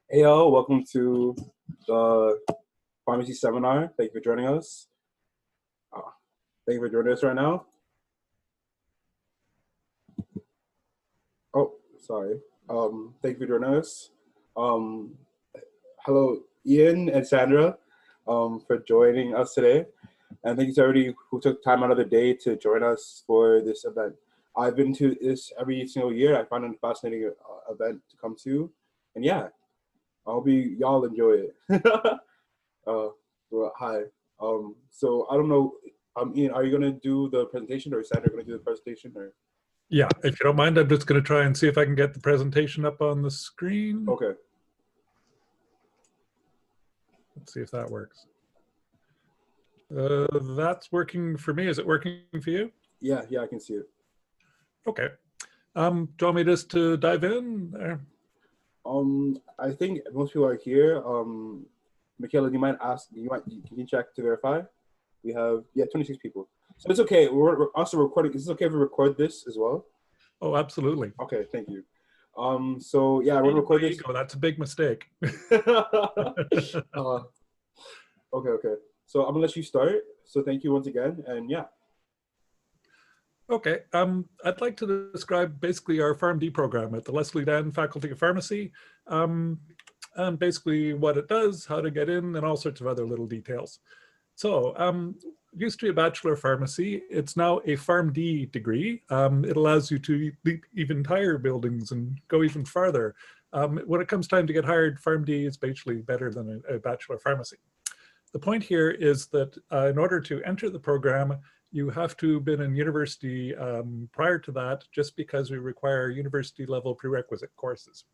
Hey y'all, welcome to the pharmacy seminar. Thank you for joining us. Thank you for joining us right now. Oh, sorry. Thank you for joining us. Um, Hello, Ian and Sandra, for joining us today. And thank you to everybody who took time out of their day to join us for this event. I've been to this every single year. I find it a fascinating event to come to. And yeah, I hope y'all enjoy it. Well, hi. So I don't know, Ian, are you gonna do the presentation or is Sandra gonna do the presentation or? Yeah, if you don't mind, I'm just going to try and see if I can get the presentation up on the screen. Okay. Let's see if that works. That's working for me. Is it working for you? Yeah, I can see it. Okay. Do you want me just to dive in? I think most people are here. Michaela, do you mind can you check to verify? We have, 26 people. So it's okay. We're also recording. Is it okay if we record this as well? Oh, absolutely. Okay, thank you. So yeah, we're gonna record this. That's a big mistake. Okay. So I'm gonna let you start. So thank you once again, and yeah. Okay, I'd like to describe basically our PharmD program at the Leslie Dan Faculty of Pharmacy, and basically what it does, how to get in, and all sorts of other little details. So, it used to be a Bachelor of Pharmacy. It's now a PharmD degree. It allows you to leap even higher buildings and go even farther. When it comes time to get hired, PharmD is basically better than a Bachelor of Pharmacy. The point here is that in order to enter the program, you have to have been in university prior to that, just because we require university level prerequisite courses.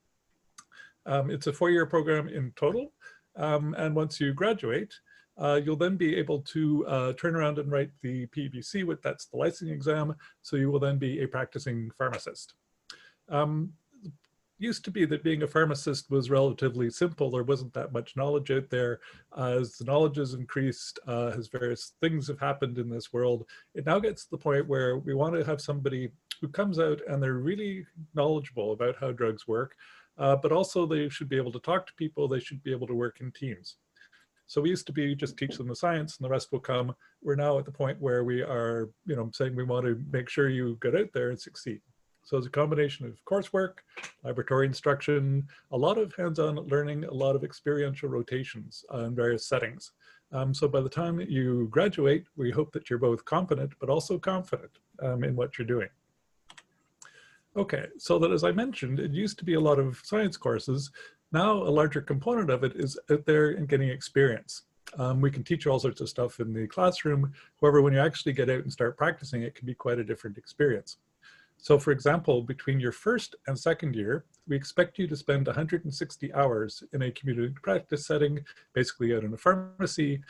It's a 4-year program in total. And once you graduate, you'll then be able to turn around and write the PBC, that's the licensing exam. So you will then be a practicing pharmacist. Used to be that being a pharmacist was relatively simple. There wasn't that much knowledge out there. As the knowledge has increased, as various things have happened in this world, it now gets to the point where we want to have somebody who comes out and they're really knowledgeable about how drugs work, but also they should be able to talk to people, they should be able to work in teams. So we used to be just teach them the science and the rest will come. We're now at the point where we are, saying we want to make sure you get out there and succeed. So it's a combination of coursework, laboratory instruction, a lot of hands-on learning, a lot of experiential rotations in various settings. So by the time you graduate, we hope that you're both competent, but also confident in what you're doing. Okay, so that as I mentioned, it used to be a lot of science courses. Now a larger component of it is out there and getting experience. We can teach all sorts of stuff in the classroom. However, when you actually get out and start practicing, it can be quite a different experience. So for example, between your first and second year, we expect you to spend 160 hours in a community practice setting, basically out in a pharmacy,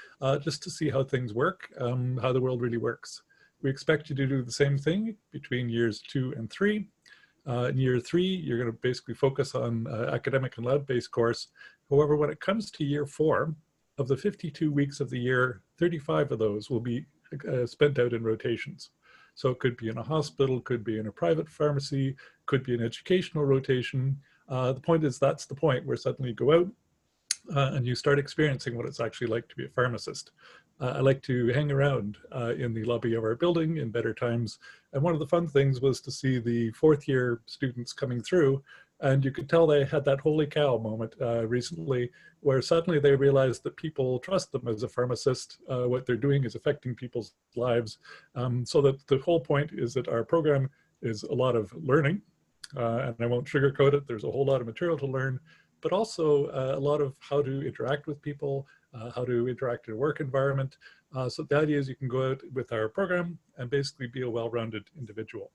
just to see how things work, how the world really works. We expect you to do the same thing between years 2 and 3. In year 3, you're going to basically focus on academic and lab-based course. However, when it comes to year 4, of the 52 weeks of the year, 35 of those will be spent out in rotations. So it could be in a hospital, could be in a private pharmacy, could be an educational rotation. The point is that's the point where suddenly you go out and you start experiencing what it's actually like to be a pharmacist. I like to hang around in the lobby of our building in better times. And one of the fun things was to see the 4th year students coming through, and you could tell they had that holy cow moment recently, where suddenly they realized that people trust them as a pharmacist. What they're doing is affecting people's lives. So that the whole point is that our program is a lot of learning, and I won't sugarcoat it. There's a whole lot of material to learn, but also a lot of how to interact with people, how to interact in a work environment. So the idea is you can go out with our program and basically be a well-rounded individual.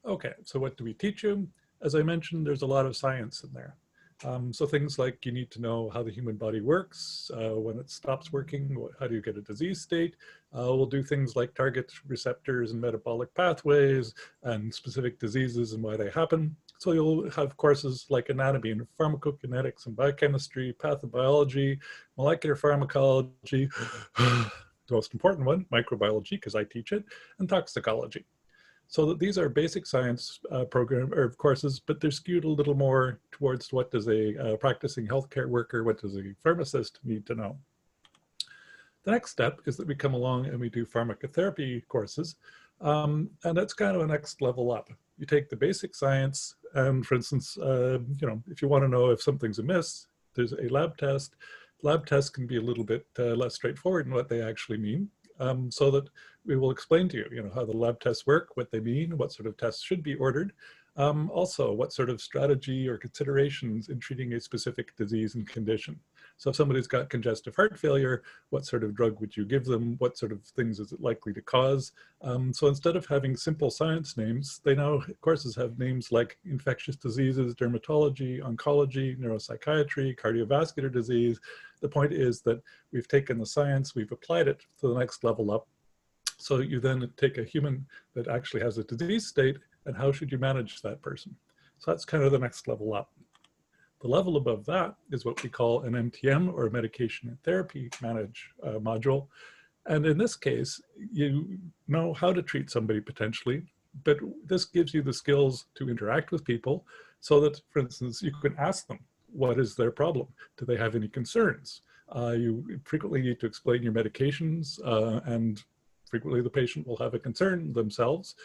Okay, so what do we teach you? As I mentioned, there's a lot of science in there. So things like you need to know how the human body works, when it stops working, how do you get a disease state. We'll do things like target receptors and metabolic pathways and specific diseases and why they happen. So you'll have courses like anatomy and pharmacokinetics and biochemistry, pathobiology, molecular pharmacology, the most important one, microbiology, because I teach it, and toxicology. So that these are basic science program or courses, but they're skewed a little more towards what does a practicing healthcare worker, what does a pharmacist need to know. The next step is that we come along and we do pharmacotherapy courses, and that's kind of a next level up. You take the basic science, and for instance, if you want to know if something's amiss, there's a lab test. Lab tests can be a little bit less straightforward in what they actually mean, so that we will explain to you, how the lab tests work, what they mean, what sort of tests should be ordered. Also, what sort of strategy or considerations in treating a specific disease and condition. So if somebody's got congestive heart failure, what sort of drug would you give them? What sort of things is it likely to cause? So instead of having simple science names, they now courses have names like infectious diseases, dermatology, oncology, neuropsychiatry, cardiovascular disease. The point is that we've taken the science, we've applied it to the next level up. So you then take a human that actually has a disease state, and how should you manage that person? So that's kind of the next level up. The level above that is what we call an MTM, or medication and therapy manage module. And in this case, you know how to treat somebody potentially, but this gives you the skills to interact with people so that, for instance, you can ask them, what is their problem? Do they have any concerns? You frequently need to explain your medications, and frequently the patient will have a concern themselves.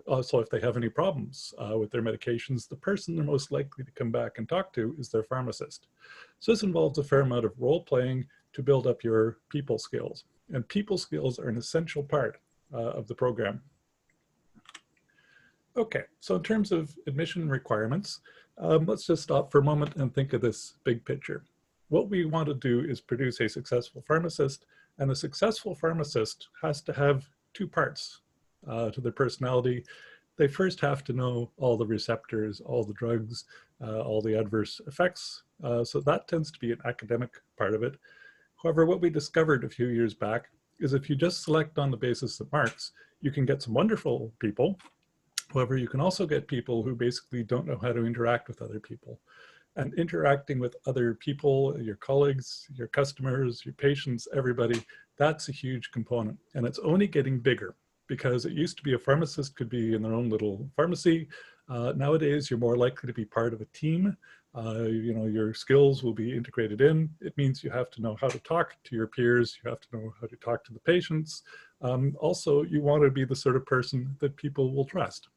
Also, if they have any problems with their medications, the person they're most likely to come back and talk to is their pharmacist. So this involves a fair amount of role playing to build up your people skills. And people skills are an essential part of the program. Okay, so in terms of admission requirements, let's just stop for a moment and think of this big picture. What we want to do is produce a successful pharmacist, and a successful pharmacist has to have two parts to their personality. They first have to know all the receptors, all the drugs, all the adverse effects. So that tends to be an academic part of it. However, what we discovered a few years back is if you just select on the basis of marks, you can get some wonderful people. However, you can also get people who basically don't know how to interact with other people. And interacting with other people, your colleagues, your customers, your patients, everybody, that's a huge component. And it's only getting bigger, because it used to be a pharmacist could be in their own little pharmacy. Nowadays, you're more likely to be part of a team. Your skills will be integrated in. It means you have to know how to talk to your peers. You have to know how to talk to the patients. Also, you want to be the sort of person that people will trust.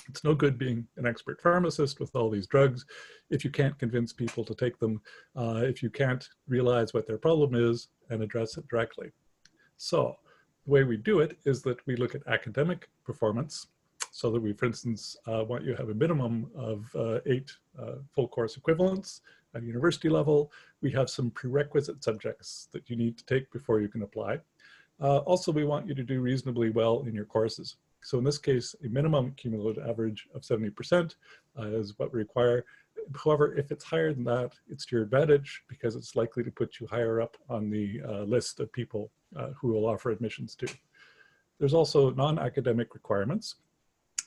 It's no good being an expert pharmacist with all these drugs if you can't convince people to take them, if you can't realize what their problem is and address it directly. So the way we do it is that we look at academic performance, so that we, for instance, want you to have a minimum of 8 full course equivalents at university level. We have some prerequisite subjects that you need to take before you can apply. Also, we want you to do reasonably well in your courses. So in this case, a minimum cumulative average of 70% is what we require. However, if it's higher than that, it's to your advantage, because it's likely to put you higher up on the list of people who will offer admissions to. There's also non-academic requirements.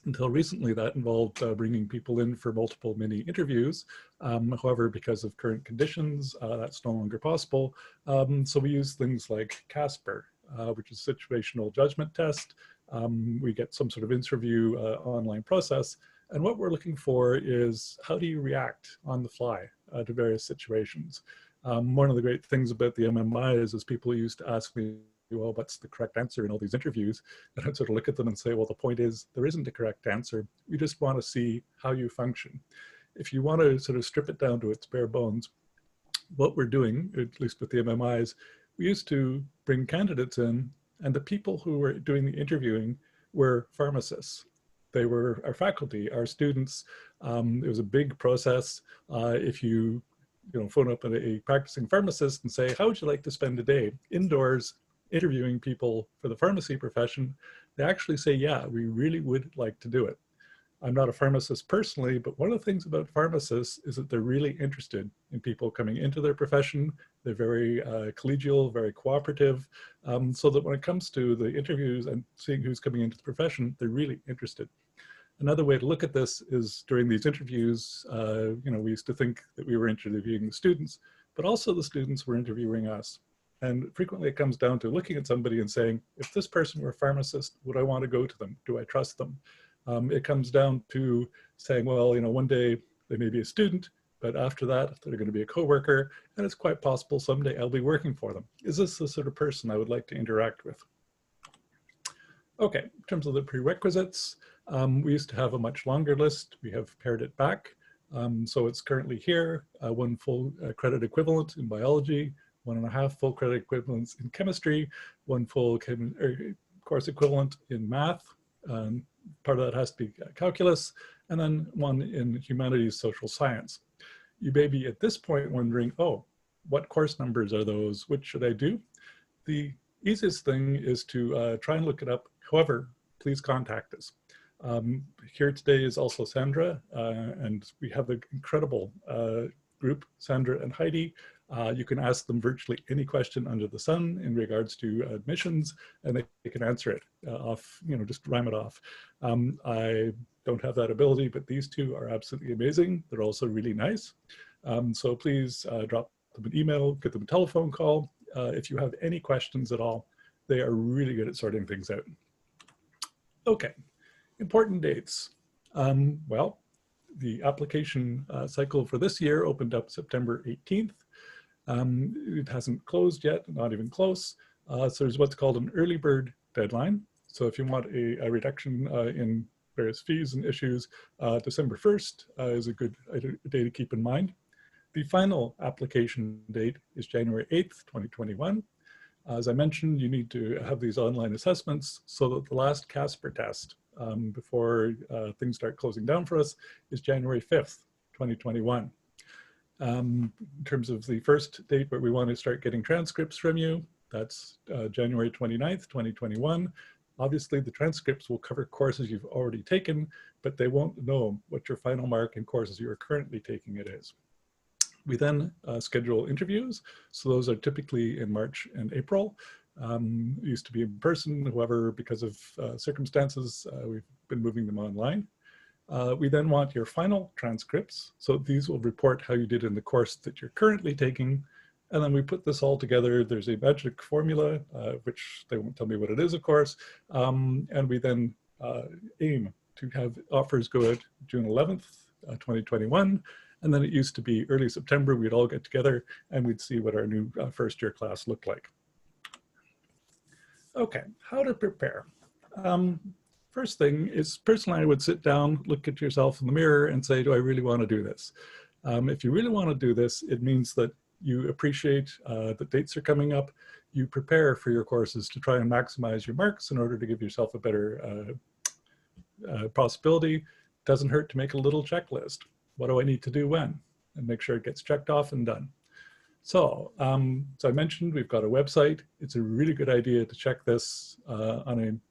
Until recently, that involved bringing people in for multiple mini interviews. However, because of current conditions, that's no longer possible. So we use things like CASPER, which is situational judgment test. We get some sort of interview online process. And what we're looking for is, how do you react on the fly to various situations? One of the great things about the MMIs is people used to ask me, well, what's the correct answer in all these interviews? And I'd sort of look at them and say, well, the point is, there isn't a correct answer. We just want to see how you function. If you want to sort of strip it down to its bare bones, what we're doing, at least with the MMIs, we used to bring candidates in, and the people who were doing the interviewing were pharmacists. They were our faculty, our students. It was a big process. If you phone up a practicing pharmacist and say, how would you like to spend a day indoors interviewing people for the pharmacy profession, they actually say, yeah, we really would like to do it. I'm not a pharmacist personally, but one of the things about pharmacists is that they're really interested in people coming into their profession. They're very collegial, very cooperative, so that when it comes to the interviews and seeing who's coming into the profession, they're really interested. Another way to look at this is, during these interviews, we used to think that we were interviewing the students, but also the students were interviewing us. And frequently it comes down to looking at somebody and saying, if this person were a pharmacist, would I want to go to them? Do I trust them? It comes down to saying, well, you know, one day they may be a student, but after that, they're going to be a coworker, and it's quite possible someday I'll be working for them. Is this the sort of person I would like to interact with? Okay, in terms of the prerequisites, we used to have a much longer list. We have pared it back. So it's currently here, 1 full credit equivalent in biology, 1.5 full credit equivalents in chemistry, 1 full course equivalent in math. Part of that has to be calculus, and then 1 in humanities, social science. You may be at this point wondering, oh, what course numbers are those? Which should I do? The easiest thing is to try and look it up. However, please contact us. Here today is also Sandra, and we have an incredible group, Sandra and Heidi. You can ask them virtually any question under the sun in regards to admissions, and they can answer it off, you know, just rhyme it off. I don't have that ability, but these two are absolutely amazing. They're also really nice. So please drop them an email, give them a telephone call. If you have any questions at all, they are really good at sorting things out. Okay, important dates. Well, the application cycle for this year opened up September 18th. It hasn't closed yet, not even close. So there's what's called an early bird deadline. So if you want a reduction in various fees and issues, December 1st is a good day to keep in mind. The final application date is January 8th, 2021. As I mentioned, you need to have these online assessments so that the last Casper test before things start closing down for us is January 5th, 2021. In terms of the first date where we want to start getting transcripts from you, that's January 29th, 2021. Obviously, the transcripts will cover courses you've already taken, but they won't know what your final mark in courses you are currently taking it is. We then schedule interviews. So those are typically in March and April. Used to be in person, however, because of circumstances, we've been moving them online. We then want your final transcripts. So these will report how you did in the course that you're currently taking. And then we put this all together. There's a magic formula, which they won't tell me what it is, of course. And we then aim to have offers go out June 11th, 2021. And then it used to be early September, we'd all get together and we'd see what our new first year class looked like. Okay, how to prepare. First thing is, personally, I would sit down, look at yourself in the mirror and say, do I really want to do this? If you really want to do this, it means that you appreciate that dates are coming up. You prepare for your courses to try and maximize your marks in order to give yourself a better possibility. Doesn't hurt to make a little checklist. What do I need to do when? And make sure it gets checked off and done. So, so I mentioned we've got a website. It's a really good idea to check this on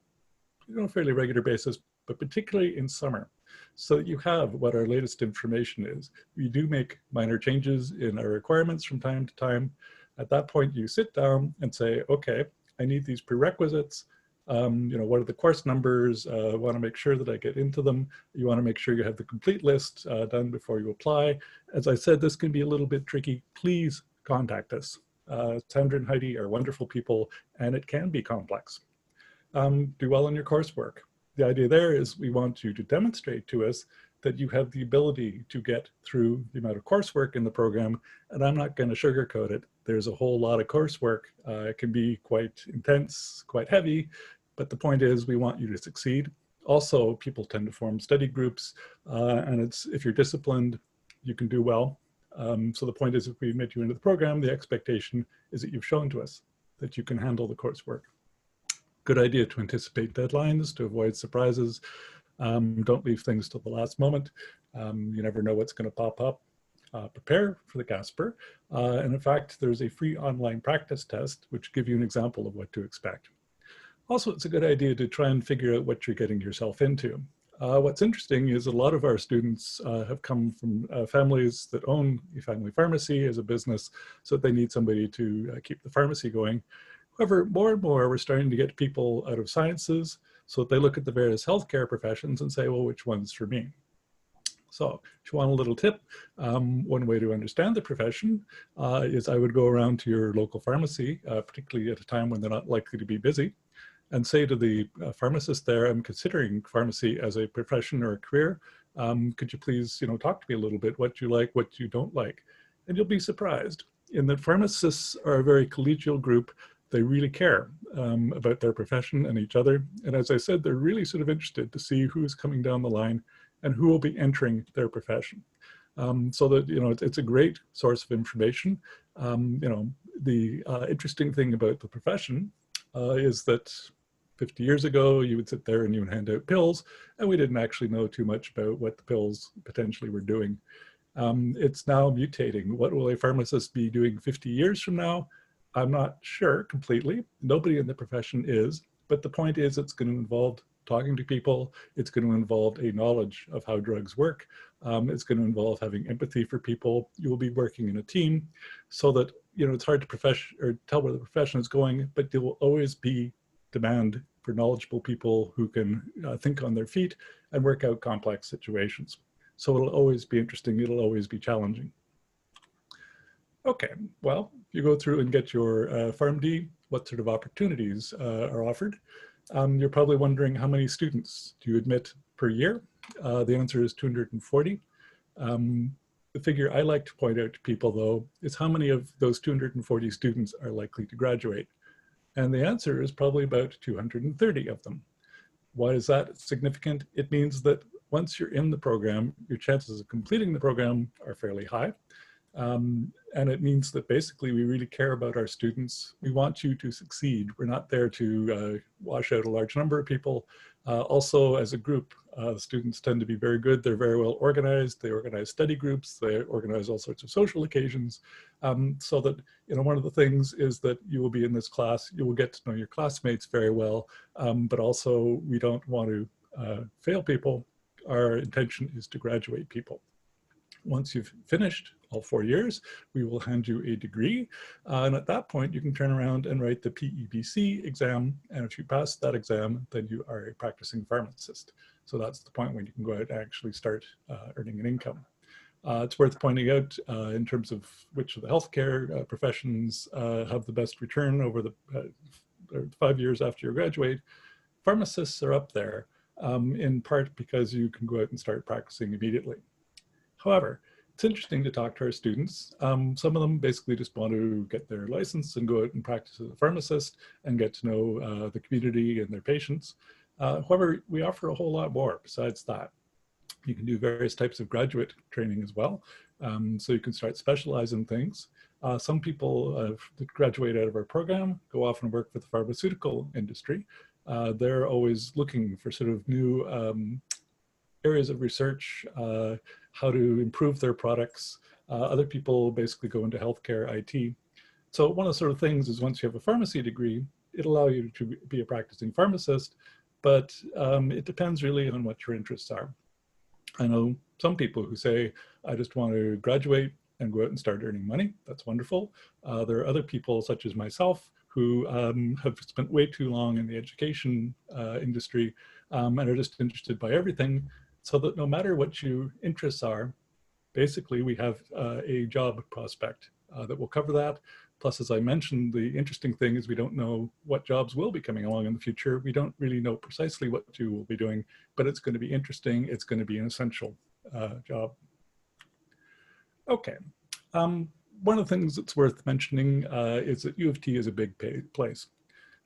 a fairly regular basis, but particularly in summer, so that you have what our latest information is. We do make minor changes in our requirements from time to time. At that point, you sit down and say, okay, I need these prerequisites. What are the course numbers? I want to make sure that I get into them. You want to make sure you have the complete list done before you apply. As I said, this can be a little bit tricky. Please contact us. Sandra and Heidi are wonderful people, and it can be complex. Do well in your coursework. The idea there is we want you to demonstrate to us that you have the ability to get through the amount of coursework in the program, and I'm not going to sugarcoat it. There's a whole lot of coursework. It can be quite intense, quite heavy, but the point is we want you to succeed. Also, people tend to form study groups, and if you're disciplined, you can do well. So the point is, if we admit you into the program, the expectation is that you've shown to us that you can handle the coursework. Good idea to anticipate deadlines to avoid surprises. Don't leave things till the last moment. You never know what's going to pop up. Prepare for the Casper. And in fact, there's a free online practice test, which give you an example of what to expect. Also, it's a good idea to try and figure out what you're getting yourself into. What's interesting is a lot of our students have come from families that own a family pharmacy as a business, so they need somebody to keep the pharmacy going. However, more and more, we're starting to get people out of sciences, so they look at the various healthcare professions and say, well, which one's for me? So if you want a little tip, one way to understand the profession is I would go around to your local pharmacy, particularly at a time when they're not likely to be busy, and say to the pharmacist there, I'm considering pharmacy as a profession or a career. Could you please, talk to me a little bit, what you like, what you don't like? And you'll be surprised in that pharmacists are a very collegial group. They really care about their profession and each other. And as I said, they're really sort of interested to see who's coming down the line and who will be entering their profession. So that, it's a great source of information. The interesting thing about the profession is that 50 years ago, you would sit there and you would hand out pills, and we didn't actually know too much about what the pills potentially were doing. It's now mutating. What will a pharmacist be doing 50 years from now? I'm not sure completely. Nobody in the profession is, but the point is it's going to involve talking to people. It's going to involve a knowledge of how drugs work. It's going to involve having empathy for people. You will be working in a team so that, it's hard to tell where the profession is going, but there will always be demand for knowledgeable people who can think on their feet and work out complex situations. So it'll always be interesting. It'll always be challenging. Okay, well, if you go through and get your PharmD, what sort of opportunities are offered? You're probably wondering how many students do you admit per year? The answer is 240. The figure I like to point out to people, though, is how many of those 240 students are likely to graduate. And the answer is probably about 230 of them. Why is that significant? It means that once you're in the program, your chances of completing the program are fairly high. And it means that basically we really care about our students. We want you to succeed. We're not there to wash out a large number of people. Also, as a group, the students tend to be very good. They're very well organized. They organize study groups. They organize all sorts of social occasions. So that, one of the things is that you will be in this class, you will get to know your classmates very well, but also we don't want to fail people. Our intention is to graduate people. Once you've finished all 4 years, we will hand you a degree. And at that point, you can turn around and write the PEPC exam. And if you pass that exam, then you are a practicing pharmacist. So that's the point when you can go out and actually start earning an income. It's worth pointing out in terms of which of the healthcare professions have the best return over the 5 years after you graduate. Pharmacists are up there, in part because you can go out and start practicing immediately. However, it's interesting to talk to our students. Some of them basically just want to get their license and go out and practice as a pharmacist and get to know the community and their patients. However, we offer a whole lot more besides that. You can do various types of graduate training as well. So you can start specializing things. Some people that graduate out of our program go off and work for the pharmaceutical industry. They're always looking for sort of new areas of research, how to improve their products. Other people basically go into healthcare IT. So one of the sort of things is once you have a pharmacy degree, it'll allow you to be a practicing pharmacist, but it depends really on what your interests are. I know some people who say, I just want to graduate and go out and start earning money. That's wonderful. There are other people such as myself who have spent way too long in the education industry and are just interested by everything, so that no matter what your interests are, basically we have a job prospect that will cover that. Plus, as I mentioned, the interesting thing is we don't know what jobs will be coming along in the future. We don't really know precisely what you will be doing, but it's going to be interesting. It's going to be an essential job. Okay. One of the things that's worth mentioning is that U of T is a big place.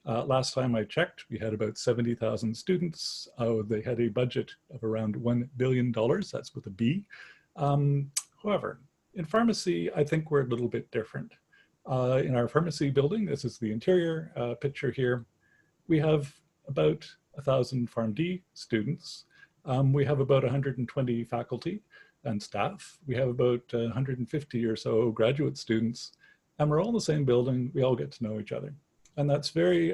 Last time I checked, we had about 70,000 students. They had a budget of around $1 billion. That's with a B. However, in pharmacy, I think we're a little bit different. In our pharmacy building, this is the interior picture here, we have about 1,000 PharmD students. We have about 120 faculty and staff. We have about 150 or so graduate students, and we're all in the same building. We all get to know each other. And that's very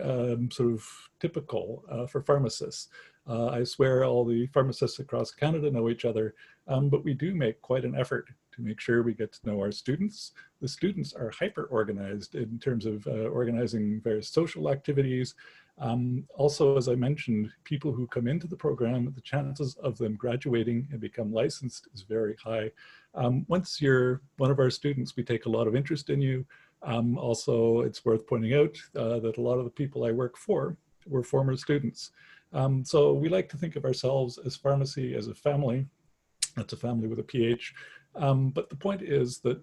sort of typical for pharmacists. I swear all the pharmacists across Canada know each other, but we do make quite an effort to make sure we get to know our students. The students are hyper organized in terms of organizing various social activities. Also, as I mentioned, people who come into the program, the chances of them graduating and become licensed is very high. Once you're one of our students, we take a lot of interest in you. Also, it's worth pointing out that a lot of the people I work for were former students. So we like to think of ourselves as pharmacy as a family. That's a family with a PH. But the point is that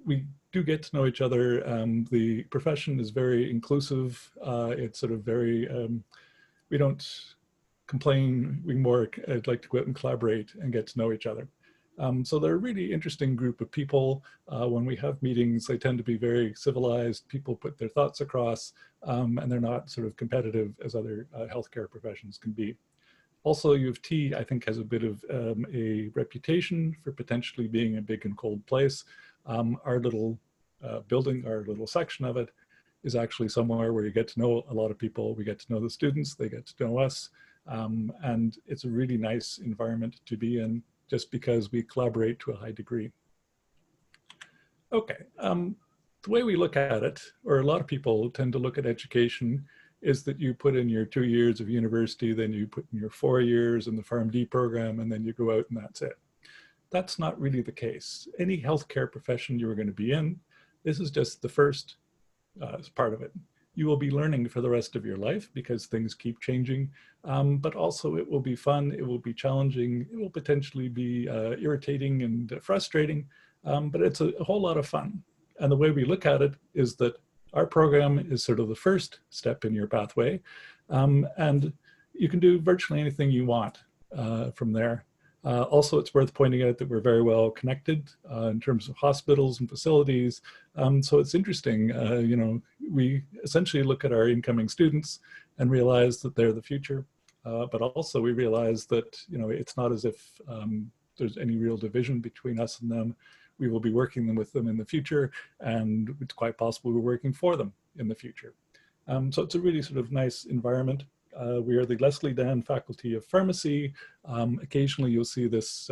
we do get to know each other. The profession is very inclusive. It's sort of very, we don't complain, we more like to go out and collaborate and get to know each other. So they're a really interesting group of people. When we have meetings, they tend to be very civilized. People put their thoughts across, and they're not sort of competitive as other healthcare professions can be. Also, U of T, I think, has a bit of a reputation for potentially being a big and cold place. Our little building, our little section of it, is actually somewhere where you get to know a lot of people. We get to know the students, they get to know us, and it's a really nice environment to be in just because we collaborate to a high degree. Okay, the way we look at it, or a lot of people tend to look at education, is that you put in your 2 years of university, then you put in your 4 years in the PharmD program, and then you go out and that's it. That's not really the case. Any healthcare profession you are going to be in, this is just the first part of it. You will be learning for the rest of your life because things keep changing, but also it will be fun, it will be challenging, it will potentially be irritating and frustrating, but it's a whole lot of fun. And the way we look at it is that our program is sort of the first step in your pathway, and you can do virtually anything you want from there. Also, it's worth pointing out that we're very well connected in terms of hospitals and facilities. So it's interesting, you know, we essentially look at our incoming students and realize that they're the future. But also we realize that, you know, it's not as if there's any real division between us and them. We will be working with them in the future, and it's quite possible we're working for them in the future. So it's a really sort of nice environment. We are the Leslie Dan Faculty of Pharmacy. Occasionally you'll see this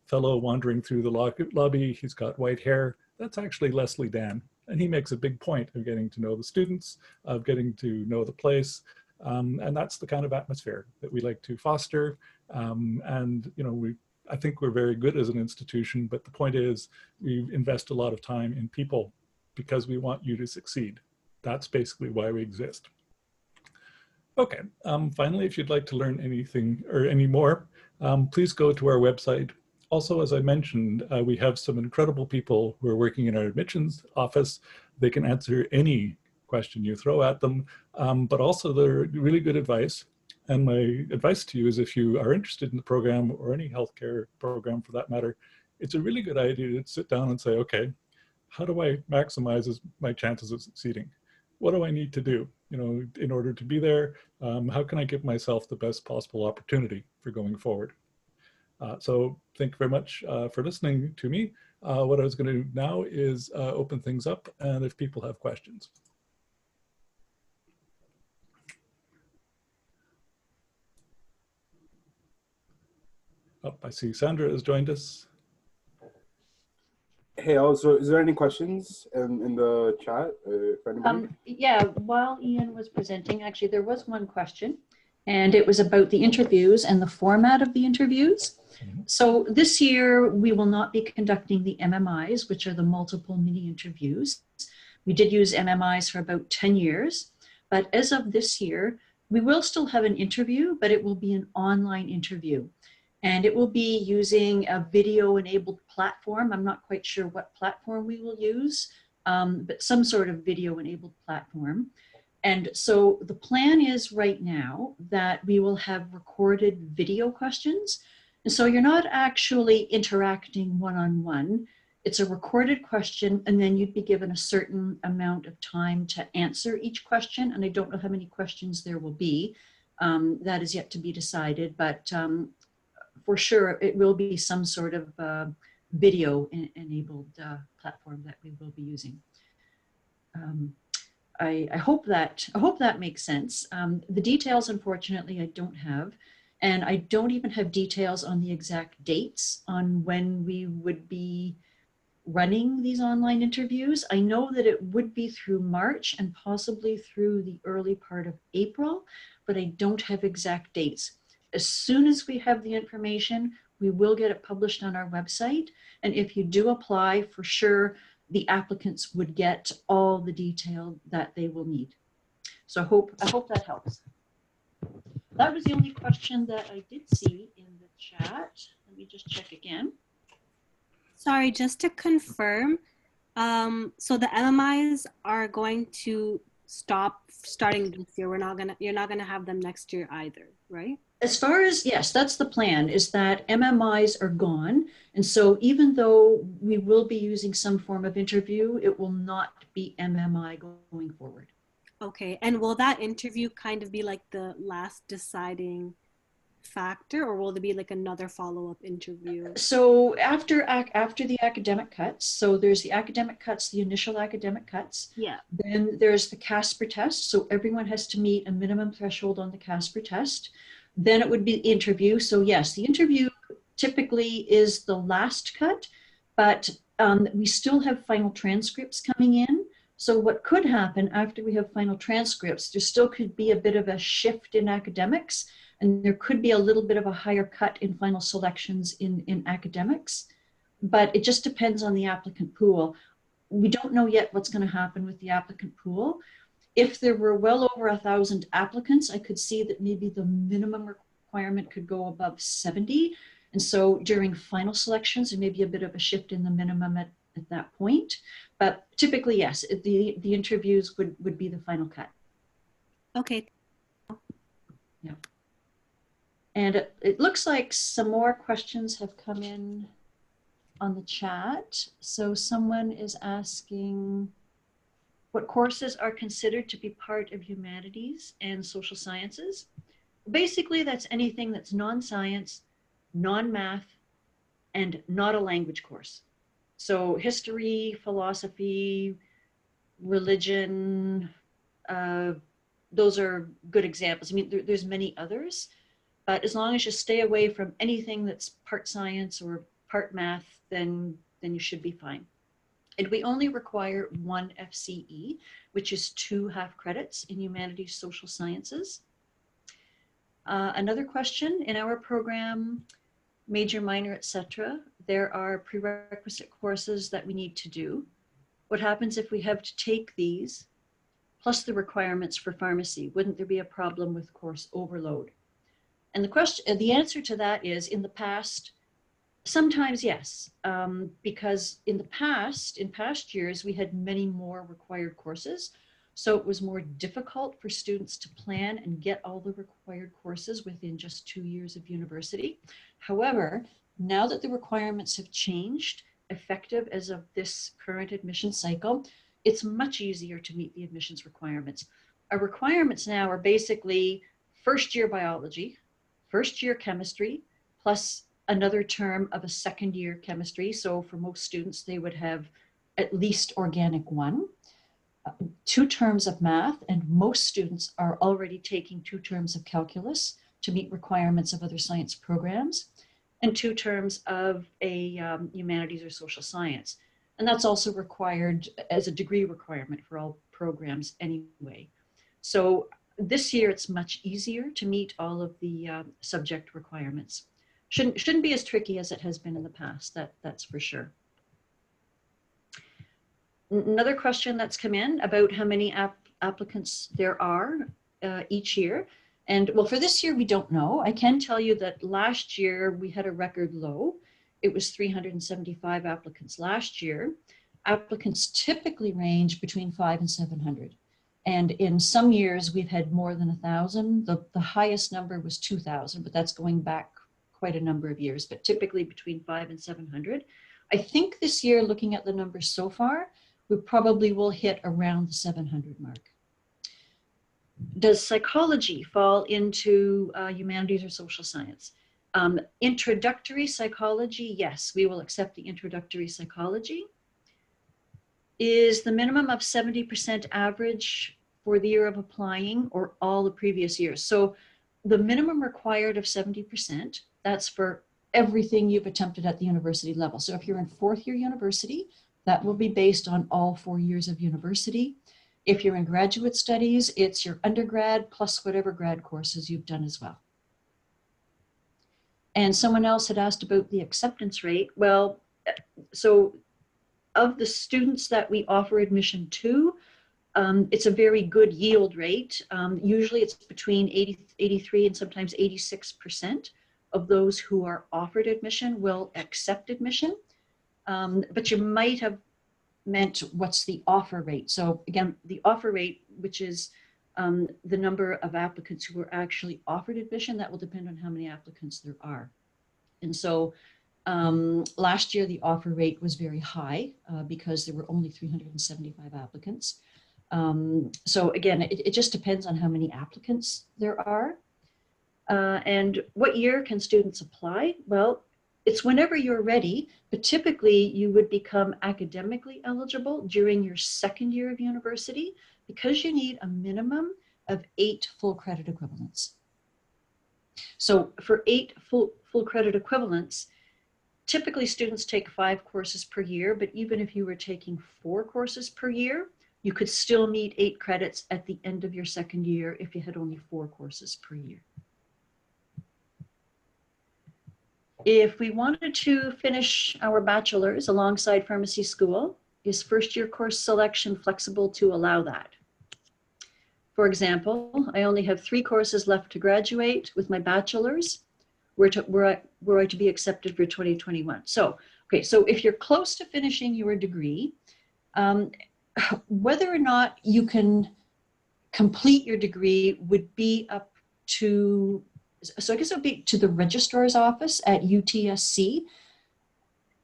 fellow wandering through the lobby. He's got white hair. That's actually Leslie Dan. And he makes a big point of getting to know the students, of getting to know the place. And that's the kind of atmosphere that we like to foster. And, you know, I think we're very good as an institution, but the point is we invest a lot of time in people because we want you to succeed. That's basically why we exist. Okay, finally, if you'd like to learn anything or any more, please go to our website. Also, as I mentioned, we have some incredible people who are working in our admissions office. They can answer any question you throw at them, but also they're really good advice. And my advice to you is if you are interested in the program or any healthcare program for that matter, it's a really good idea to sit down and say, okay, how do I maximize my chances of succeeding? What do I need to do, you know, in order to be there? How can I give myself the best possible opportunity for going forward? So thank you very much for listening to me. What I was going to do now is open things up, and if people have questions. Oh, I see Sandra has joined us. Hey, also, is there any questions in the chat? For anybody? Yeah, while Ian was presenting, actually, there was one question, and it was about the interviews and the format of the interviews. So this year, we will not be conducting the MMIs, which are the multiple mini interviews. We did use MMIs for about 10 years, but as of this year, we will still have an interview, but it will be an online interview. And it will be using a video-enabled platform. I'm not quite sure what platform we will use, but some sort of video-enabled platform. And so the plan is right now that we will have recorded video questions. And so you're not actually interacting one-on-one. It's a recorded question, and then you'd be given a certain amount of time to answer each question. And I don't know how many questions there will be. That is yet to be decided, but for sure, it will be some sort of video-enabled platform that we will be using. I hope that makes sense. The details, unfortunately, I don't have, and I don't even have details on the exact dates on when we would be running these online interviews. I know that it would be through March and possibly through the early part of April, but I don't have exact dates. As soon as we have the information, we will get it published on our website. And if you do apply, for sure, the applicants would get all the detail that they will need. So I hope that helps. That was the only question that I did see in the chat. Let me just check again. Sorry, just to confirm, so the LMIs are going to stop starting this year. You're not gonna have them next year either, right? As far as, yes, that's the plan, is that MMIs are gone. And so even though we will be using some form of interview, it will not be MMI going forward. Okay, and will that interview kind of be like the last deciding factor, or will there be like another follow-up interview? So after the academic cuts, so there's the academic cuts, the initial academic cuts. Yeah. Then there's the CASPER test. So everyone has to meet a minimum threshold on the CASPER test. Then it would be interview. So yes, the interview typically is the last cut, but we still have final transcripts coming in. So what could happen after we have final transcripts, there still could be a bit of a shift in academics, and there could be a little bit of a higher cut in final selections in academics, but it just depends on the applicant pool. We don't know yet what's going to happen with the applicant pool. If there were well over 1,000 applicants, I could see that maybe the minimum requirement could go above 70. And so during final selections, there may be a bit of a shift in the minimum at that point. But typically, yes, the interviews would be the final cut. Okay. Yeah. And it looks like some more questions have come in on the chat. So someone is asking, what courses are considered to be part of humanities and social sciences? Basically, that's anything that's non-science, non-math, and not a language course. So history, philosophy, religion, those are good examples. I mean, there's many others, but as long as you stay away from anything that's part science or part math, then you should be fine. And we only require 1 FCE, which is 2 half credits in humanities, social sciences. Another question, in our program, major, minor, etc., there are prerequisite courses that we need to do. What happens if we have to take these, plus the requirements for pharmacy? Wouldn't there be a problem with course overload? And the answer to that is, in the past, sometimes yes, because in past years, we had many more required courses. So it was more difficult for students to plan and get all the required courses within just 2 years of university. However, now that the requirements have changed, effective as of this current admission cycle, it's much easier to meet the admissions requirements. Our requirements now are basically first year biology, first year chemistry, plus another term of a second year chemistry. So for most students, they would have at least organic 1, 2 terms of math, and most students are already taking 2 terms of calculus to meet requirements of other science programs, and 2 terms of a humanities or social science. And that's also required as a degree requirement for all programs anyway. So this year, it's much easier to meet all of the subject requirements. Shouldn't be as tricky as it has been in the past, that's for sure. Another question that's come in about how many applicants there are each year. And well, for this year, we don't know. I can tell you that last year we had a record low. It was 375 applicants last year. Applicants typically range between 500 and 700. And in some years, we've had more than 1,000. The highest number was 2,000, but that's going back quite a number of years, but typically between 500 and 700. I think this year, looking at the numbers so far, we probably will hit around the 700 mark. Does psychology fall into humanities or social science? Introductory psychology, yes, we will accept the introductory psychology. Is the minimum of 70% average for the year of applying or all the previous years? So the minimum required of 70%, that's for everything you've attempted at the university level. So if you're in fourth year university, that will be based on all 4 years of university. If you're in graduate studies, it's your undergrad plus whatever grad courses you've done as well. And someone else had asked about the acceptance rate. Well, so of the students that we offer admission to, it's a very good yield rate. Usually it's between 83 and sometimes 86% of those who are offered admission will accept admission. But you might have meant what's the offer rate. So again, the offer rate, which is the number of applicants who are actually offered admission, that will depend on how many applicants there are. And so last year, the offer rate was very high because there were only 375 applicants. So again, it just depends on how many applicants there are. And what year can students apply? Well, it's whenever you're ready, but typically you would become academically eligible during your second year of university because you need a minimum of 8 full credit equivalents. So for 8 full credit equivalents, typically students take 5 courses per year, but even if you were taking 4 courses per year, you could still meet 8 credits at the end of your second year if you had only 4 courses per year. If we wanted to finish our bachelor's alongside pharmacy school, is first year course selection flexible to allow that? For example, I only have 3 courses left to graduate with my bachelor's. Were I to be accepted for 2021. So, okay, so if you're close to finishing your degree, whether or not you can complete your degree would be up to, so I guess it would be to the registrar's office at UTSC,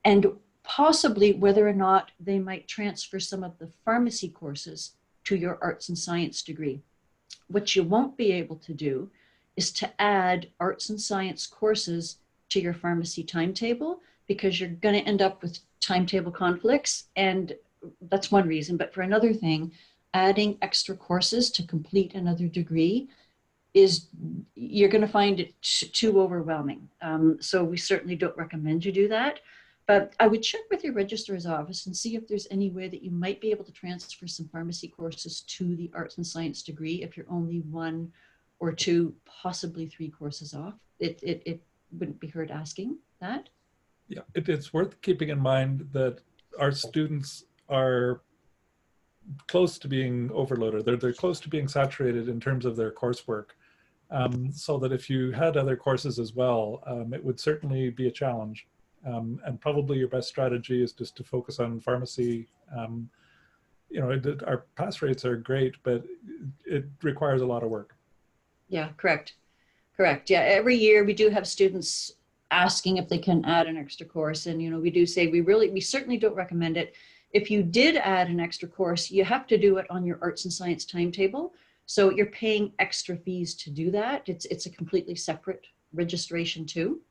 and possibly whether or not they might transfer some of the pharmacy courses to your arts and science degree. What you won't be able to do is to add arts and science courses to your pharmacy timetable, because you're going to end up with timetable conflicts. And that's one reason. But for another thing, adding extra courses to complete another degree is, you're going to find it too overwhelming. So we certainly don't recommend you do that. But I would check with your registrar's office and see if there's any way that you might be able to transfer some pharmacy courses to the arts and science degree if you're only 1 or 2, possibly 3 courses off. It wouldn't be hurt asking that. Yeah, it's worth keeping in mind that our students are close to being overloaded. They're close to being saturated in terms of their coursework. So that if you had other courses as well, it would certainly be a challenge. And probably your best strategy is just to focus on pharmacy. You know, our pass rates are great, but it requires a lot of work. Yeah, correct. Yeah, every year we do have students asking if they can add an extra course. And, you know, we do say we certainly don't recommend it. If you did add an extra course, you have to do it on your arts and science timetable. So you're paying extra fees to do that. It's a completely separate registration too.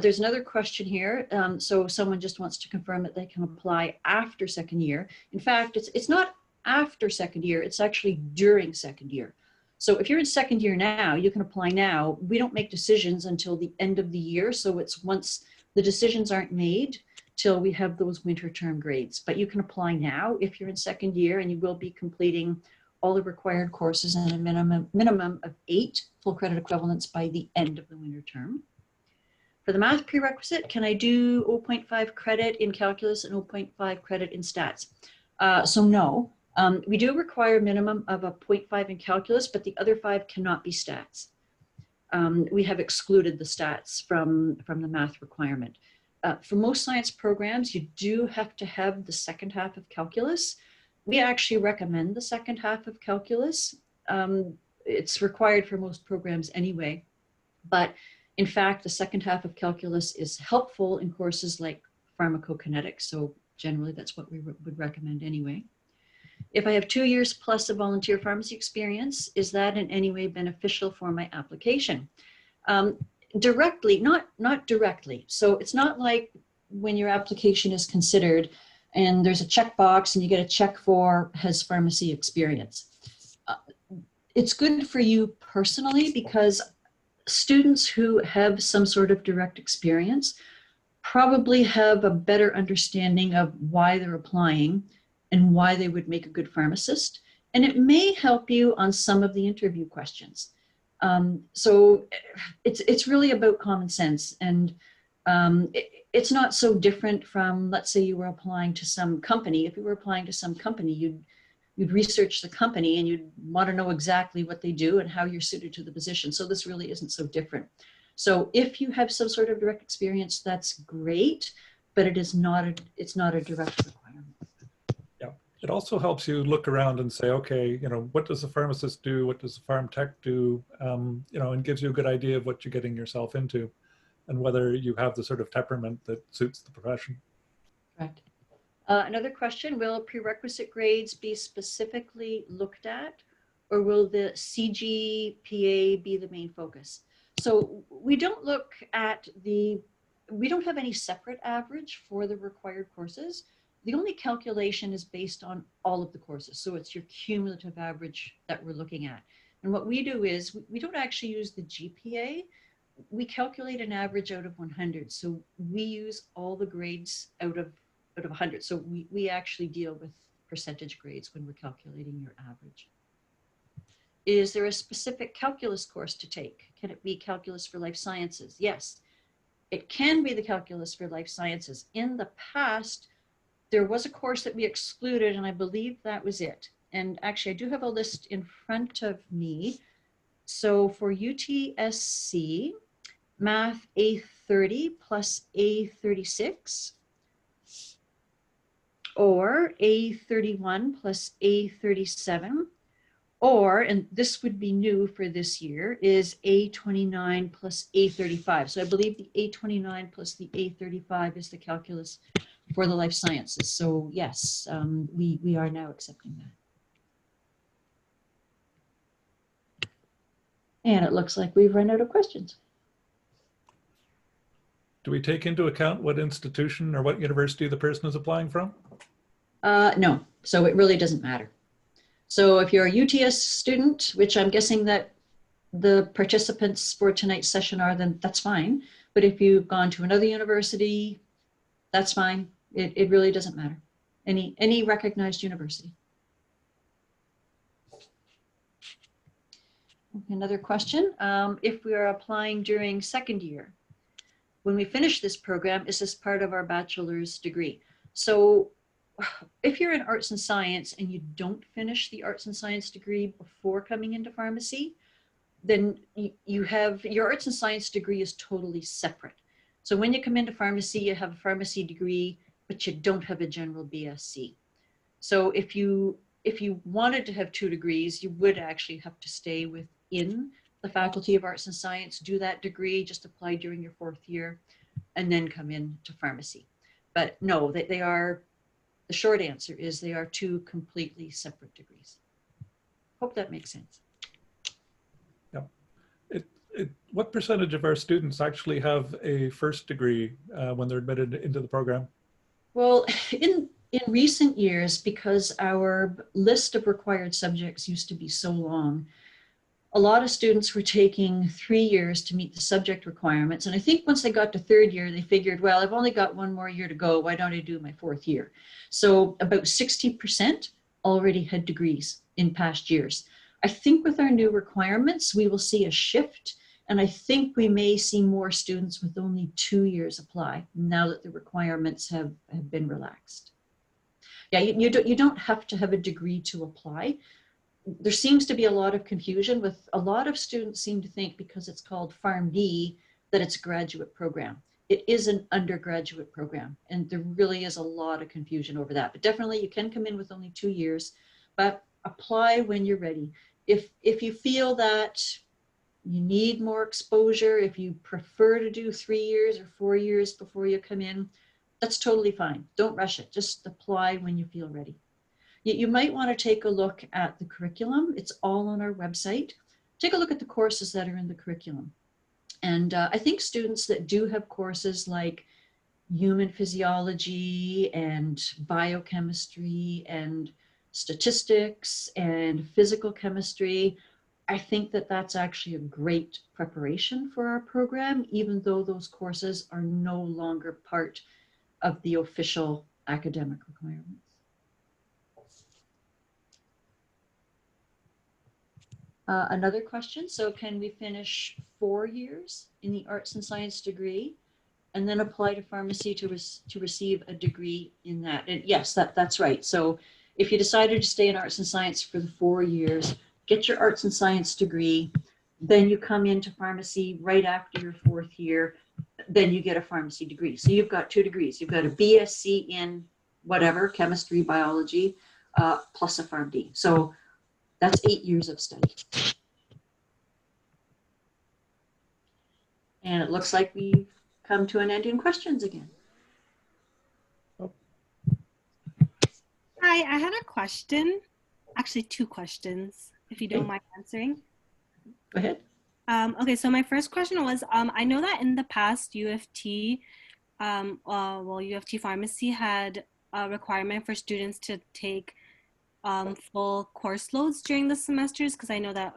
There's another question here. So someone just wants to confirm that they can apply after second year. In fact, it's not after second year, it's actually during second year. So if you're in second year now, you can apply now. We don't make decisions until the end of the year. So it's once the decisions aren't made till we have those winter term grades. But you can apply now if you're in second year, and you will be completing all the required courses and a minimum of 8 full credit equivalents by the end of the winter term. For the math prerequisite, can I do 0.5 credit in calculus and 0.5 credit in stats? So no. We do require a minimum of a 0.5 in calculus, but the other 5 cannot be stats. We have excluded the stats from the math requirement. For most science programs, you do have to have the second half of calculus. We actually recommend the second half of calculus. It's required for most programs anyway, but in fact, the second half of calculus is helpful in courses like pharmacokinetics. So generally that's what we would recommend anyway. If I have 2 years plus of volunteer pharmacy experience, is that in any way beneficial for my application? Directly, not directly. So it's not like when your application is considered and there's a checkbox and you get a check for has pharmacy experience. It's good for you personally because students who have some sort of direct experience probably have a better understanding of why they're applying and why they would make a good pharmacist. And it may help you on some of the interview questions. So it's really about common sense. And it's not so different from, let's say you were applying to some company. If you were applying to some company, you'd research the company and you'd want to know exactly what they do and how you're suited to the position. So this really isn't so different. So if you have some sort of direct experience, that's great, but it's not a direct requirement. Yeah, it also helps you look around and say, okay, you know, what does a pharmacist do? What does a pharm tech do? You know, and gives you a good idea of what you're getting yourself into and whether you have the sort of temperament that suits the profession. Correct. Another question, will prerequisite grades be specifically looked at, or will the CGPA be the main focus? So we don't have any separate average for the required courses. The only calculation is based on all of the courses. So it's your cumulative average that we're looking at. And what we do is we don't actually use the GPA. We calculate an average out of 100. So we use all the grades out of 100. So we actually deal with percentage grades when we're calculating your average. Is there a specific calculus course to take? Can it be calculus for life sciences? Yes, it can be the calculus for life sciences. In the past, there was a course that we excluded, and I believe that was it. And actually, I do have a list in front of me. So for UTSC, Math A30 plus A36, or A31 plus A37, or, and this would be new for this year, is A29 plus A35. So I believe the A29 plus the A35 is the calculus for the life sciences. So yes, we are now accepting that. And it looks like we've run out of questions. Do we take into account what institution or what university the person is applying from? No, so it really doesn't matter. So if you're a UTS student, which I'm guessing that the participants for tonight's session are, then that's fine. But if you've gone to another university, that's fine. It really doesn't matter. Any recognized university. Another question, if we are applying during second year, when we finish this program, is this part of our bachelor's degree? So if you're in arts and science and you don't finish the arts and science degree before coming into pharmacy, then you have, your arts and science degree is totally separate. So when you come into pharmacy, you have a pharmacy degree, but you don't have a general BSc. So if you wanted to have 2 degrees, you would actually have to stay within the Faculty of Arts and Science, do that degree, just apply during your 4th year, and then come into pharmacy. But no, they are, the short answer is they are 2 completely separate degrees. Hope that makes sense. Yeah. What percentage of our students actually have a first degree when they're admitted into the program? Well, in recent years, because our list of required subjects used to be so long, a lot of students were taking 3 years to meet the subject requirements. And I think once they got to 3rd year, they figured, well, I've only got 1 more year to go. Why don't I do my 4th year? So about 60% already had degrees in past years. I think with our new requirements, we will see a shift. And I think we may see more students with only 2 years apply now that the requirements have been relaxed. Yeah, you don't have to have a degree to apply. There seems to be a lot of confusion with a lot of students seem to think because it's called PharmD that it's a graduate program. It is an undergraduate program, and there really is a lot of confusion over that. But definitely you can come in with only 2 years, but apply when you're ready. If you feel that you need more exposure, if you prefer to do 3 years or 4 years before you come in, that's totally fine. Don't rush it. Just apply when you feel ready. You might want to take a look at the curriculum. It's all on our website. Take a look at the courses that are in the curriculum. And I think students that do have courses like human physiology and biochemistry and statistics and physical chemistry, I think that that's actually a great preparation for our program, even though those courses are no longer part of the official academic requirements. Another question, so can we finish 4 years in the arts and science degree and then apply to pharmacy to receive a degree in that? And yes, that's right. So if you decided to stay in arts and science for the 4 years, get your arts and science degree, then you come into pharmacy right after your 4th year, then you get a pharmacy degree. So you've got 2 degrees. You've got a BSc in whatever, chemistry, biology, plus a PharmD. So that's 8 years of study. And it looks like we've come to an end in questions again. Hi, I had a question. Actually, 2 questions, if you don't mind answering. Go ahead. Okay, so my first question was, I know that in the past, U of T Pharmacy had a requirement for students to take full course loads during the semesters, because I know that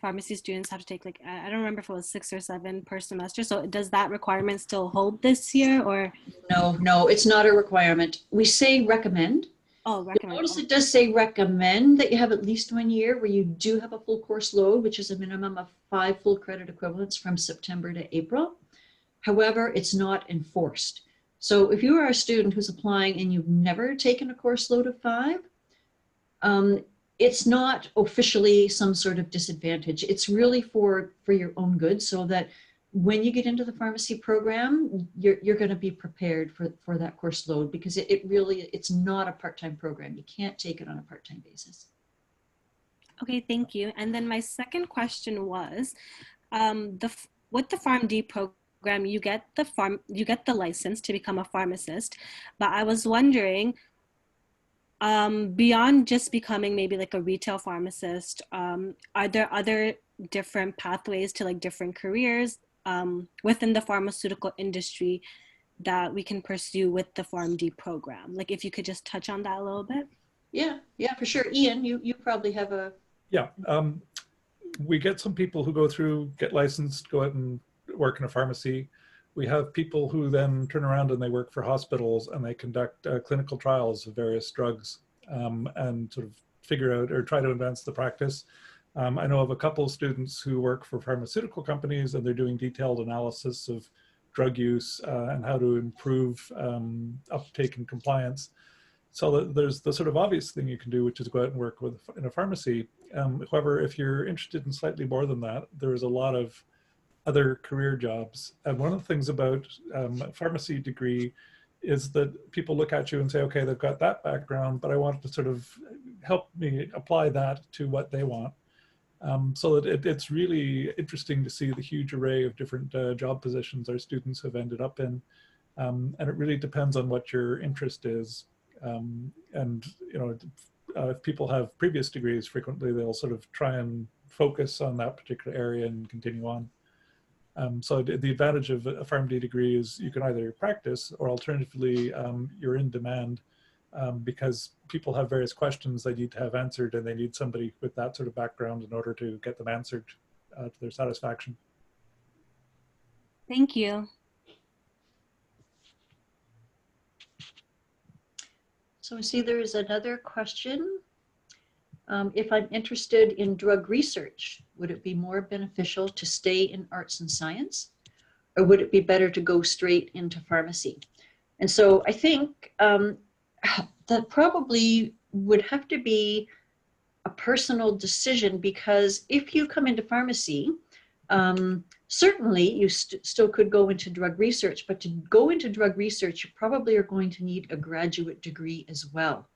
pharmacy students have to take, like, I don't remember if it was 6 or 7 per semester. So does that requirement still hold this year, or? No, it's not a requirement. We say recommend. Oh, recommend. Notice it does say recommend that you have at least 1 year where you do have a full course load, which is a minimum of 5 full credit equivalents from September to April. However, it's not enforced. So if you are a student who's applying and you've never taken a course load of 5, it's not officially some sort of disadvantage. It's really for your own good, so that when you get into the pharmacy program, you're going to be prepared for that course load, because it's not a part-time program. You can't take it on a part-time basis. Okay, thank you. And then my second question was, with the PharmD program, you get the license to become a pharmacist, but I was wondering, beyond just becoming maybe like a retail pharmacist, are there other different pathways to like different careers within the pharmaceutical industry that we can pursue with the PharmD program? Like, if you could just touch on that a little bit. Yeah, for sure. Ian, you probably have a... Yeah, we get some people who go through, get licensed, go out and work in a pharmacy. We have people who then turn around and they work for hospitals and they conduct clinical trials of various drugs and sort of figure out or try to advance the practice. I know of a couple of students who work for pharmaceutical companies and they're doing detailed analysis of drug use and how to improve uptake and compliance. So there's the sort of obvious thing you can do, which is go out and work in a pharmacy. However, if you're interested in slightly more than that, there's a lot of other career jobs. And one of the things about a pharmacy degree is that people look at you and say, okay, they've got that background, but I want to sort of help me apply that to what they want. So that it's really interesting to see the huge array of different job positions our students have ended up in. And it really depends on what your interest is. And you know, if people have previous degrees, frequently they'll sort of try and focus on that particular area and continue on. So the advantage of a PharmD degree is you can either practice, or alternatively, you're in demand because people have various questions they need to have answered, and they need somebody with that sort of background in order to get them answered to their satisfaction. Thank you. So I see there is another question. If I'm interested in drug research, would it be more beneficial to stay in arts and science, or would it be better to go straight into pharmacy? And so I think that probably would have to be a personal decision, because if you come into pharmacy, certainly you still could go into drug research, but to go into drug research, you probably are going to need a graduate degree as well.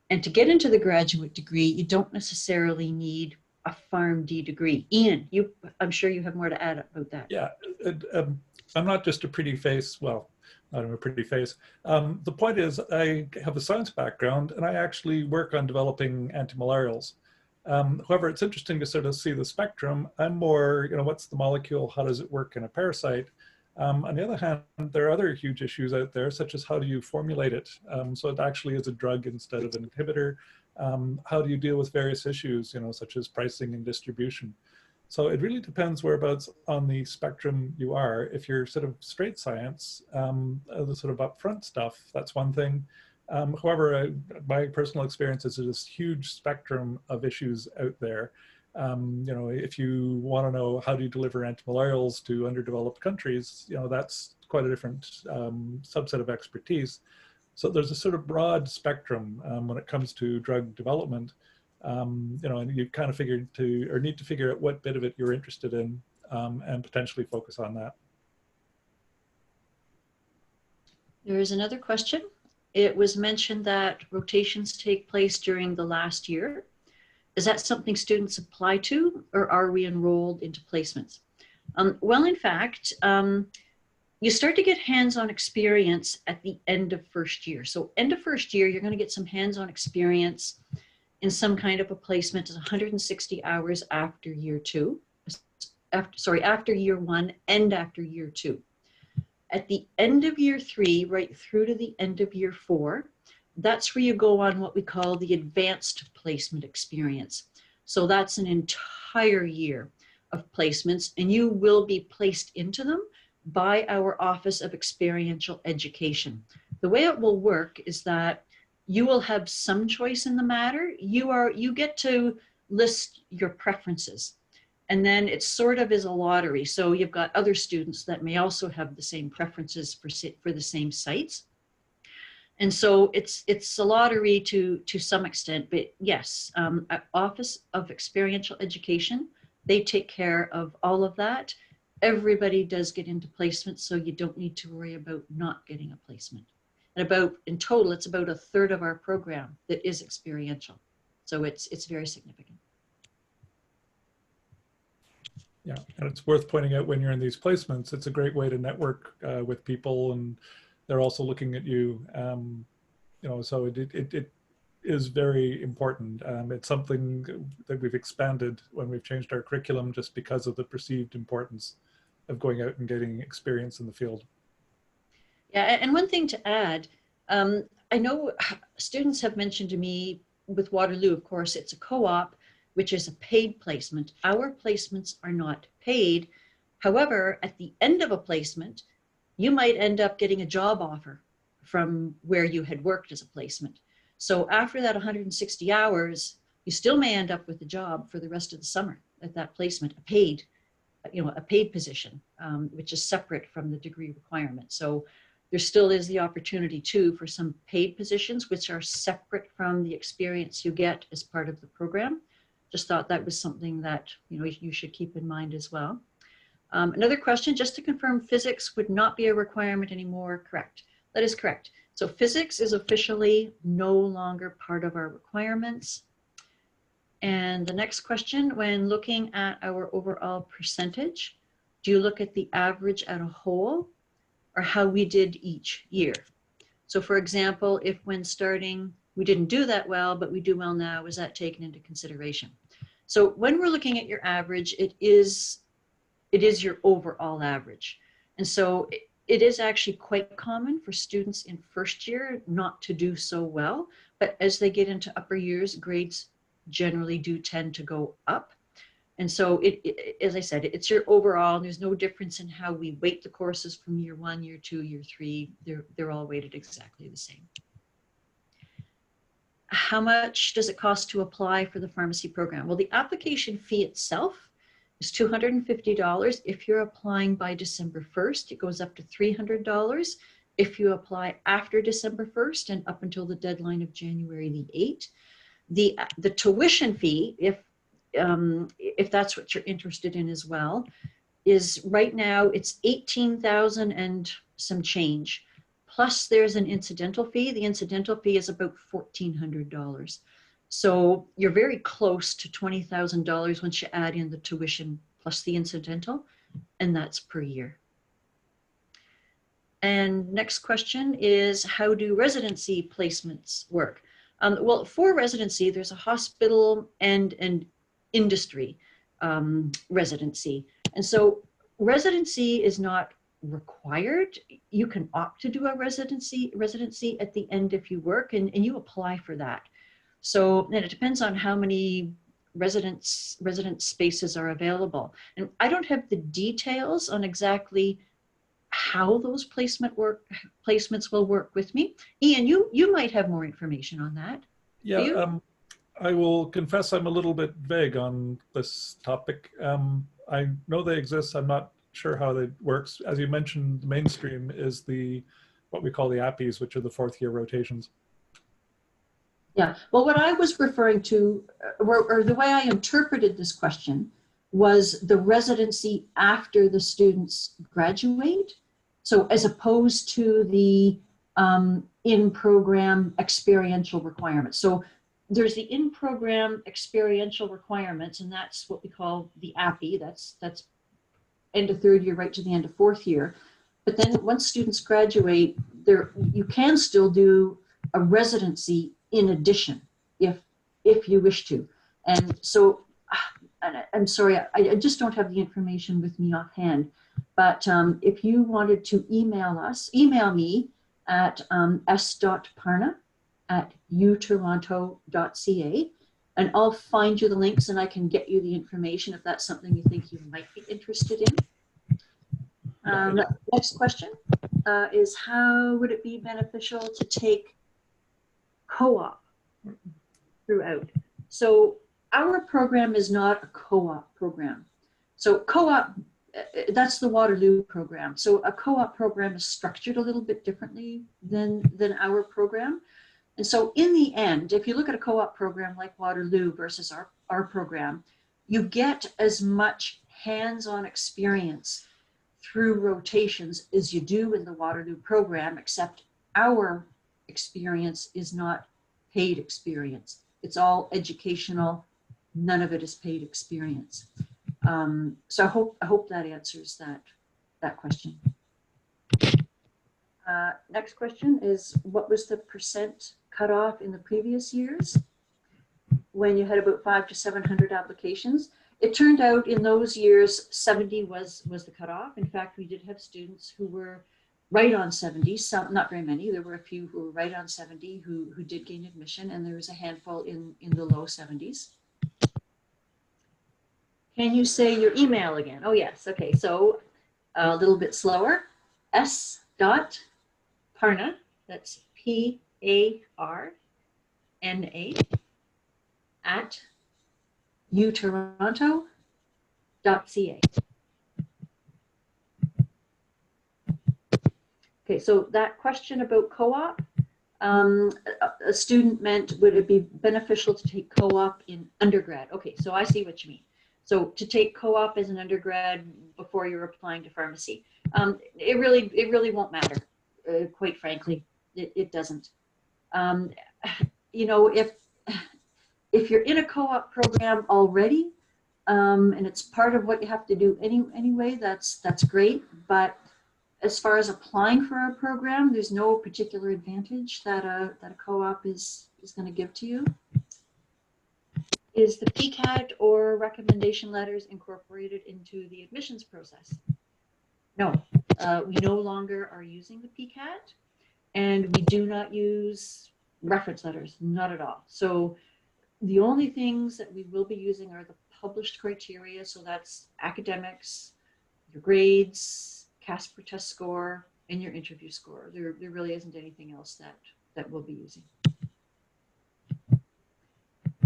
And to get into the graduate degree, you don't necessarily need a PharmD degree. Ian, I'm sure you have more to add about that. Yeah, I'm not just a pretty face. Well, not a pretty face. The point is, I have a science background, and I actually work on developing antimalarials. However, it's interesting to sort of see the spectrum. I'm more, you know, what's the molecule? How does it work in a parasite? On the other hand, there are other huge issues out there, such as how do you formulate it? So it actually is a drug instead of an inhibitor. How do you deal with various issues, such as pricing and distribution? So it really depends whereabouts on the spectrum you are. If you're sort of straight science, the sort of upfront stuff, that's one thing. However, my personal experience is there's this huge spectrum of issues out there. If you want to know how do you deliver antimalarials to underdeveloped countries, that's quite a different subset of expertise. So there's a sort of broad spectrum when it comes to drug development, and you kind of need to figure out what bit of it you're interested in and potentially focus on that. There is another question. It was mentioned that rotations take place during the last year. Is that something students apply to, or are we enrolled into placements? Well, in fact, you start to get hands-on experience at the end of first year. So end of first year, you're going to get some hands-on experience in some kind of a placement. Is 160 hours after year two, after year one and after year two. At the end of year three, right through to the end of year four, that's where you go on what we call the advanced placement experience. So that's an entire year of placements, and you will be placed into them by our Office of Experiential Education. The way it will work is that you will have some choice in the matter. You get to list your preferences, and then it sort of is a lottery. So you've got other students that may also have the same preferences for the same sites. And so it's a lottery to some extent, but yes, Office of Experiential Education, they take care of all of that. Everybody does get into placement, so you don't need to worry about not getting a placement. And in total, it's about a third of our program that is experiential. So it's very significant. Yeah, and it's worth pointing out when you're in these placements, it's a great way to network with people, and they're also looking at you. So it is very important. It's something that we've expanded when we've changed our curriculum just because of the perceived importance of going out and getting experience in the field. Yeah, and one thing to add, I know students have mentioned to me with Waterloo, of course, it's a co-op, which is a paid placement. Our placements are not paid. However, at the end of a placement, you might end up getting a job offer from where you had worked as a placement. So after that 160 hours, you still may end up with a job for the rest of the summer at that placement, a paid position, which is separate from the degree requirement. So there still is the opportunity too for some paid positions, which are separate from the experience you get as part of the program. Just thought that was something that you should keep in mind as well. Another question, just to confirm, physics would not be a requirement anymore, correct? That is correct. So physics is officially no longer part of our requirements. And the next question, when looking at our overall percentage, do you look at the average at a whole or how we did each year? So for example, if when starting, we didn't do that well, but we do well now, is that taken into consideration? So when we're looking at your average, it is your overall average. And so it is actually quite common for students in first year not to do so well, but as they get into upper years, grades generally do tend to go up. And so as I said, it's your overall, and there's no difference in how we weight the courses from year one, year two, year three. They're all weighted exactly the same. How much does it cost to apply for the pharmacy program? Well, the application fee itself is $250. If you're applying by December 1st, it goes up to $300. If you apply after December 1st and up until the deadline of January the 8th, the tuition fee, if that's what you're interested in as well, is right now it's $18,000 and some change. Plus there's an incidental fee. The incidental fee is about $1,400. So you're very close to $20,000 once you add in the tuition plus the incidental, and that's per year. And next question is, how do residency placements work? Well, for residency, there's a hospital and an industry residency. And so residency is not required. You can opt to do a residency at the end if you work, and you apply for that. So, and it depends on how many resident spaces are available. And I don't have the details on exactly how those placements will work with me. Ian, you might have more information on that. Yeah, I will confess I'm a little bit vague on this topic. I know they exist. I'm not sure how they works. As you mentioned, the mainstream is what we call the APPEs, which are the 4th-year rotations. Yeah, well, what I was referring to, or the way I interpreted this question, was the residency after the students graduate. So as opposed to the in-program experiential requirements. So there's the in-program experiential requirements, and that's what we call the APPE. That's end of 3rd year right to the end of 4th year. But then once students graduate, you can still do a residency in addition, if you wish to. And so, I'm sorry, I just don't have the information with me offhand. But if you wanted to email me at s.parna@utoronto.ca, and I'll find you the links and I can get you the information if that's something you think you might be interested in. Next question is, how would it be beneficial to take co-op throughout? So our program is not a co-op program. So co-op, that's the Waterloo program. So a co-op program is structured a little bit differently than our program. And so in the end, if you look at a co-op program like Waterloo versus our program, you get as much hands-on experience through rotations as you do in the Waterloo program, except our experience is not paid experience. It's all educational. None of it is paid experience. So I hope that answers that question. Next question is, what was the percent cutoff in the previous years when you had about 500 to 700 applications? It turned out in those years, 70 was the cutoff. In fact, we did have students who were right on 70, some, not very many. There were a few who were right on 70 who did gain admission, and there was a handful in the low 70s. Can you say your email again? Oh yes, okay, so a little bit slower. s.parna, that's PARNA, at utoronto.ca. Okay, so that question about co-op, a student meant, would it be beneficial to take co-op in undergrad? Okay, so I see what you mean. So to take co-op as an undergrad before you're applying to pharmacy, it really won't matter, quite frankly. It doesn't. You know, if you're in a co-op program already, and it's part of what you have to do anyway, that's great. But as far as applying for our program, there's no particular advantage that a co-op is going to give to you. Is the PCAT or recommendation letters incorporated into the admissions process? No, we no longer are using the PCAT, and we do not use reference letters, not at all. So the only things that we will be using are the published criteria. So that's academics, your grades, Casper test score, and your interview score. There really isn't anything else that we'll be using.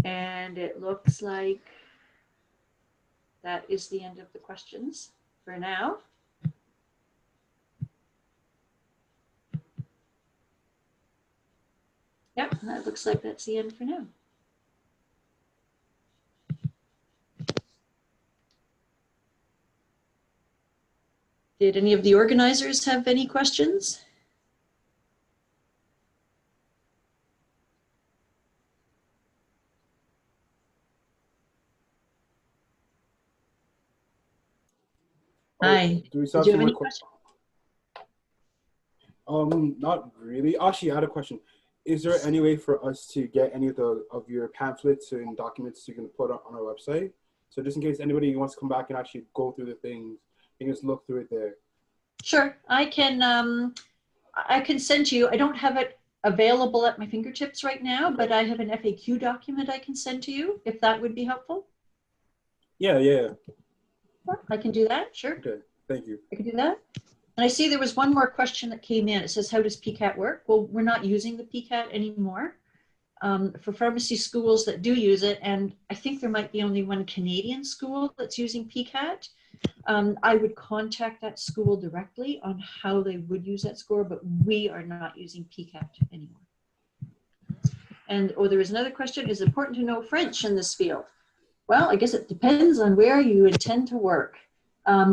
And it looks like that is the end of the questions for now. Yep, that looks like that's the end for now. Did any of the organizers have any questions? Hi. Do we still Did you have have some any questions? Not really. Actually, I had a question. Is there any way for us to get any of your pamphlets and documents you can put on our website? So just in case anybody wants to come back and actually go through the things, you can just look through it there. Sure, I can send you. I don't have it available at my fingertips right now, but I have an FAQ document I can send to you if that would be helpful. Yeah. I can do that, sure. Okay. Thank you. I can do that. And I see there was one more question that came in. It says, how does PCAT work? Well, we're not using the PCAT anymore. For pharmacy schools that do use it, and I think there might be only one Canadian school that's using PCAT, I would contact that school directly on how they would use that score, but we are not using PCAT anymore. And, there is another question, is it important to know French in this field? Well, I guess it depends on where you intend to work.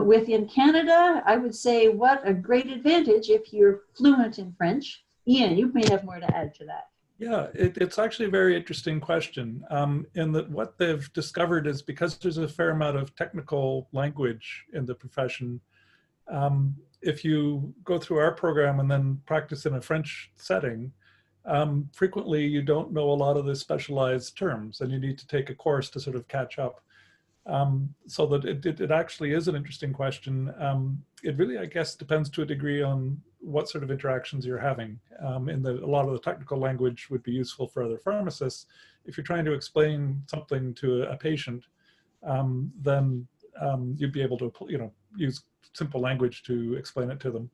Within Canada, I would say what a great advantage if you're fluent in French. Ian, you may have more to add to that. Yeah, it's actually a very interesting question. In that what they've discovered is because there's a fair amount of technical language in the profession, if you go through our program and then practice in a French setting, frequently you don't know a lot of the specialized terms and you need to take a course to sort of catch up. So that it actually is an interesting question. It really, I guess, depends to a degree on what sort of interactions you're having. A lot of the technical language would be useful for other pharmacists. If you're trying to explain something to a patient, then you'd be able to, use simple language to explain it to them.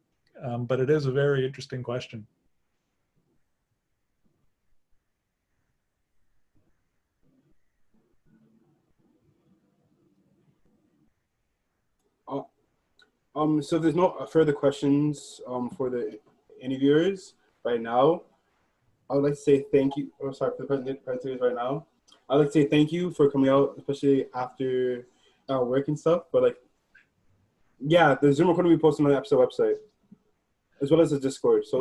But it is a very interesting question. So there's no further questions for the interviewers right now. I would like to say thank you. Oh, sorry for the presenters right now. I'd like to say thank you for coming out, especially after work and stuff. But yeah, the Zoom recording will be posted on the EPSA website, as well as the Discord. So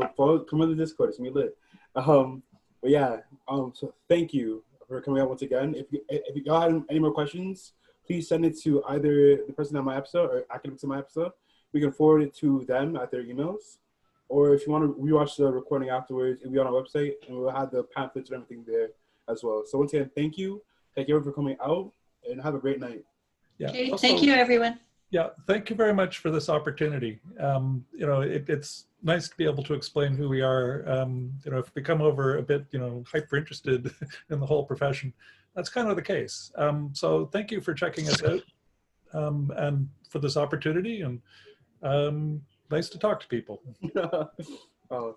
come on the Discord. It's gonna be lit. But yeah, so thank you for coming out once again. If y'all have any more questions, please send it to either the person at my EPSA or academics at my EPSA. We can forward it to them at their emails. Or if you want to rewatch the recording afterwards, it'll be on our website and we'll have the pamphlets and everything there as well. So once again, thank you. Thank you everyone for coming out and have a great night. Yeah. Okay, thank you, everyone. Yeah, thank you very much for this opportunity. It's nice to be able to explain who we are. If we come over a bit, hyper interested in the whole profession, that's kind of the case. So thank you for checking us out and for this opportunity, and nice to talk to people. Oh.